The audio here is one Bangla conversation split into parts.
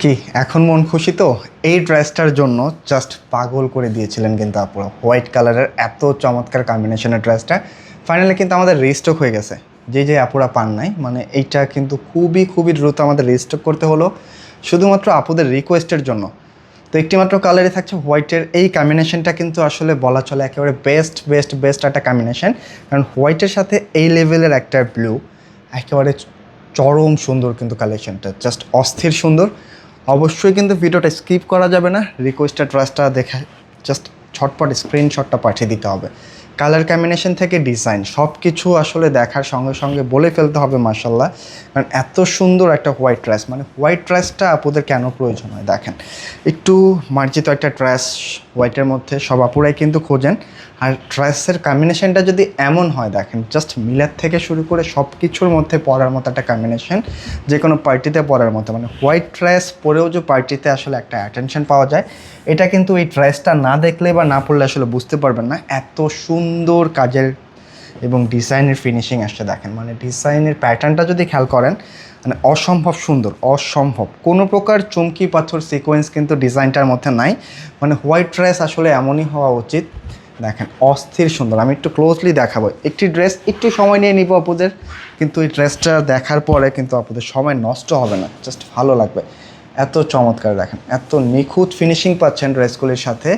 কি এখন মন খুশি তো? এই ড্রেসটার জন্য জাস্ট পাগল করে দিয়েছিলেন কিন্তু আপুরা। হোয়াইট কালারের এত চমৎকার কম্বিনেশনের ড্রেসটা ফাইনালি কিন্তু আমাদের রিস্টক হয়ে গেছে। যে আপুরা পান নাই, মানে এইটা কিন্তু খুবই খুবই দ্রুত আমাদের রিস্টক করতে হলো শুধুমাত্র আপুদের রিকোয়েস্টের জন্য। তো একটিমাত্র কালারই থাকছে হোয়াইটের। এই কম্বিনেশনটা কিন্তু আসলে বলা চলে একেবারে বেস্ট বেস্ট বেস্ট একটা কম্বিনেশন, কারণ হোয়াইটের সাথে এই লেভেলের একটা ব্লু একেবারে চরম সুন্দর কিন্তু কালেকশনটা, জাস্ট অস্থির সুন্দর। অবশ্যই কিন্তু ভিডিওটা স্কিপ করা যাবে না, রিকোয়েস্টেড ড্রেসটা দেখে জাস্ট ঝটপট স্ক্রিনশটটা পাঠিয়ে দিতে হবে। কালার কম্বিনেশন থেকে ডিজাইন সব কিছু আসলে দেখার সঙ্গে সঙ্গে বলে ফেলতে হবে মাশাল্লাহ, কারণ এত সুন্দর একটা হোয়াইট ড্রেস, মানে হোয়াইট ড্রেসটা আপুদের কেন প্রয়োজন হয় দেখেন। একটু মার্জিত একটা ড্রেস হোয়াইটের মধ্যে সব আপুরাই কিন্তু খোঁজেন, আর ড্রেসের কম্বিনেশনটা যদি এমন হয় দেখেন, জাস্ট মিলার থেকে শুরু করে সব কিছুর মধ্যে পরার মতো একটা কম্বিনেশন, যে কোনো পার্টিতে পরার মতো, মানে হোয়াইট ড্রেস পরেও যে পার্টিতে আসলে একটা অ্যাটেনশন পাওয়া যায়, এটা কিন্তু এই ড্রেসটা না দেখলে বা না পড়লে আসলে বুঝতে পারবেন না। এত সুন্দর কাজের এবং ডিজাইনের ফিনিশিং আসছে দেখেন, মানে ডিজাইনের প্যাটার্নটা যদি খেয়াল করেন মানে অসম্ভব সুন্দর, অসম্ভব। কোনো প্রকার চমকি পাথর সিকোয়েন্স কিন্তু ডিজাইনটার মধ্যে নাই, মানে হোয়াইট ড্রেস আসলে এমনই হওয়া উচিত। দেখেন অস্থির সুন্দর, আমি একটু ক্লোজলি দেখাবো। একটি ড্রেস একটু সময় নিয়ে নিব আপুদের, কিন্তু এই ড্রেসটা দেখার পরে কিন্তু আপুদের সময় নষ্ট হবে না, জাস্ট ভালো লাগবে। এত চমৎকার দেখেন, এত নিখুঁত ফিনিশিং পাচ্ছেন ড্রেসগুলির সাথে,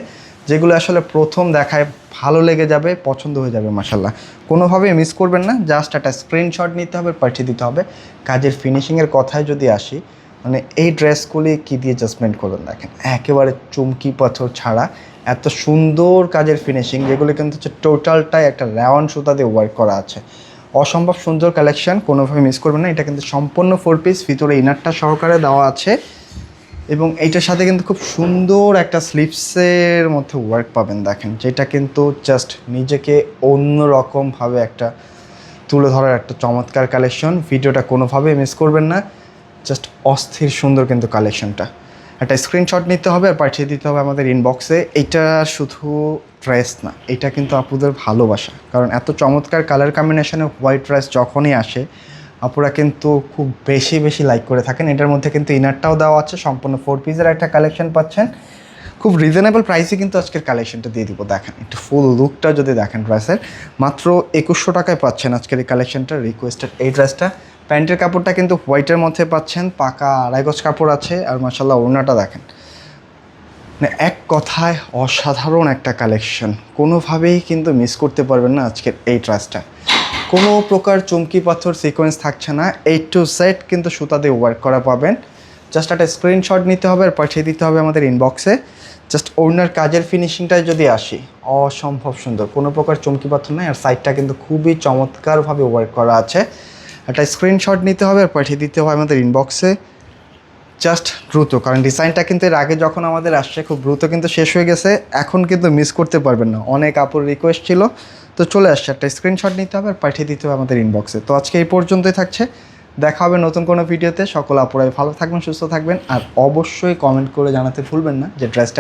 যেগুলো আসলে প্রথম দেখায় ভালো লেগে যাবে, পছন্দ হয়ে যাবে মাশাল্লাহ। কোনোভাবেই মিস করবেন না, জাস্ট একটা স্ক্রিনশট নিতে হবে, পাঠিয়ে দিতে হবে। কাজের ফিনিশিংয়ের কথায় যদি আসি, মানে এই ড্রেসগুলি কী দিয়ে জাজমেন্ট করবেন দেখেন, একেবারে চুমকি পাথর ছাড়া এত সুন্দর কাজের ফিনিশিং, যেগুলো কিন্তু হচ্ছে টোটালটাই একটা রাউন সুতা দিয়ে ওয়ার্ক করা আছে। অসম্ভব সুন্দর কালেকশন, কোনোভাবে মিস করবেন না। এটা কিন্তু সম্পূর্ণ 4 পিস, ভিতরে ইনারটা সহকারে দেওয়া আছে, এবং এইটার সাথে কিন্তু খুব সুন্দর একটা স্লিপসের মধ্যে ওয়ার্ক পাবেন দেখেন, যেটা কিন্তু জাস্ট নিজেকে অন্যরকমভাবে একটা তুলে ধরার একটা চমৎকার কালেকশন। ভিডিওটা কোনোভাবে মিস করবেন না, জাস্ট অস্থির সুন্দর কিন্তু কালেকশনটা। একটা স্ক্রিনশট নিতে হবে আর পাঠিয়ে দিতে হবে আমাদের ইনবক্সে। এইটা শুধু ড্রেস না, এটা কিন্তু আপুদের ভালোবাসা, কারণ এত চমৎকার কালার কম্বিনেশনে হোয়াইট ড্রেস যখনই আসে আপুরা কিন্তু খুব বেশি বেশি লাইক করে থাকেন। এটার মধ্যে কিন্তু ইনারটাও দেওয়া আছে, সম্পূর্ণ 4 পিসের একটা কালেকশন পাচ্ছেন। খুব রিজনেবল প্রাইসে কিন্তু আজকের কালেকশনটা দিয়ে দিব। দেখেন একটু ফুল লুকটা যদি দেখেন ড্রেসের, মাত্র 2100 টাকায় পাচ্ছেন আজকের এই কালেকশনটা, রিকোয়েস্টেড এই ড্রেসটা। প্যান্টের কাপড়টা কিন্তু হোয়াইটের মধ্যে পাচ্ছেন, পাকা 2.5 গজ কাপড় আছে, আর মাশাল্লাহ ওড়নাটা দেখেন, মানে এক কথায় অসাধারণ একটা কালেকশন। কোনোভাবেই কিন্তু মিস করতে পারবেন না আজকের এই ড্রেসটা। কোনো প্রকার চমকি পাথর সিকোয়েন্স থাকছে না, A to Z কিন্তু সুতা দিয়ে ওয়ার্ক করা পাবেন। জাস্ট একটা স্ক্রিনশট নিতে হবে আর পাঠিয়ে দিতে হবে আমাদের ইনবক্সে। জাস্ট ওড়নার কাজের ফিনিশিংটায় যদি আসি, অসম্ভব সুন্দর, কোনো প্রকার চমকি পাথর নাই, আর সাইডটা কিন্তু খুবই চমৎকারভাবে ওয়ার্ক করা আছে। একটা স্ক্রিনশট নিতে হবে আর পাঠিয়ে দিতে হবে আমাদের ইনবক্সে, জাস্ট দ্রুত, কারণ ডিজাইনটা কিন্তু এর আগে যখন আমাদের আসছে খুব দ্রুত কিন্তু শেষ হয়ে গেছে, এখন কিন্তু মিস করতে পারবেন না। অনেক আপুর রিকোয়েস্ট ছিল, তো চলে আসছে। একটা স্ক্রিনশট নিতে হবে আর পাঠিয়ে দিতে হবে আমাদের ইনবক্সে। তো আজকে এই পর্যন্তই থাকছে, দেখা হবে নতুন কোনো ভিডিওতে। সকল আপুরাই ভালো থাকবেন, সুস্থ থাকবেন, আর অবশ্যই কমেন্ট করে জানাতে ভুলবেন না যে ড্রেসটা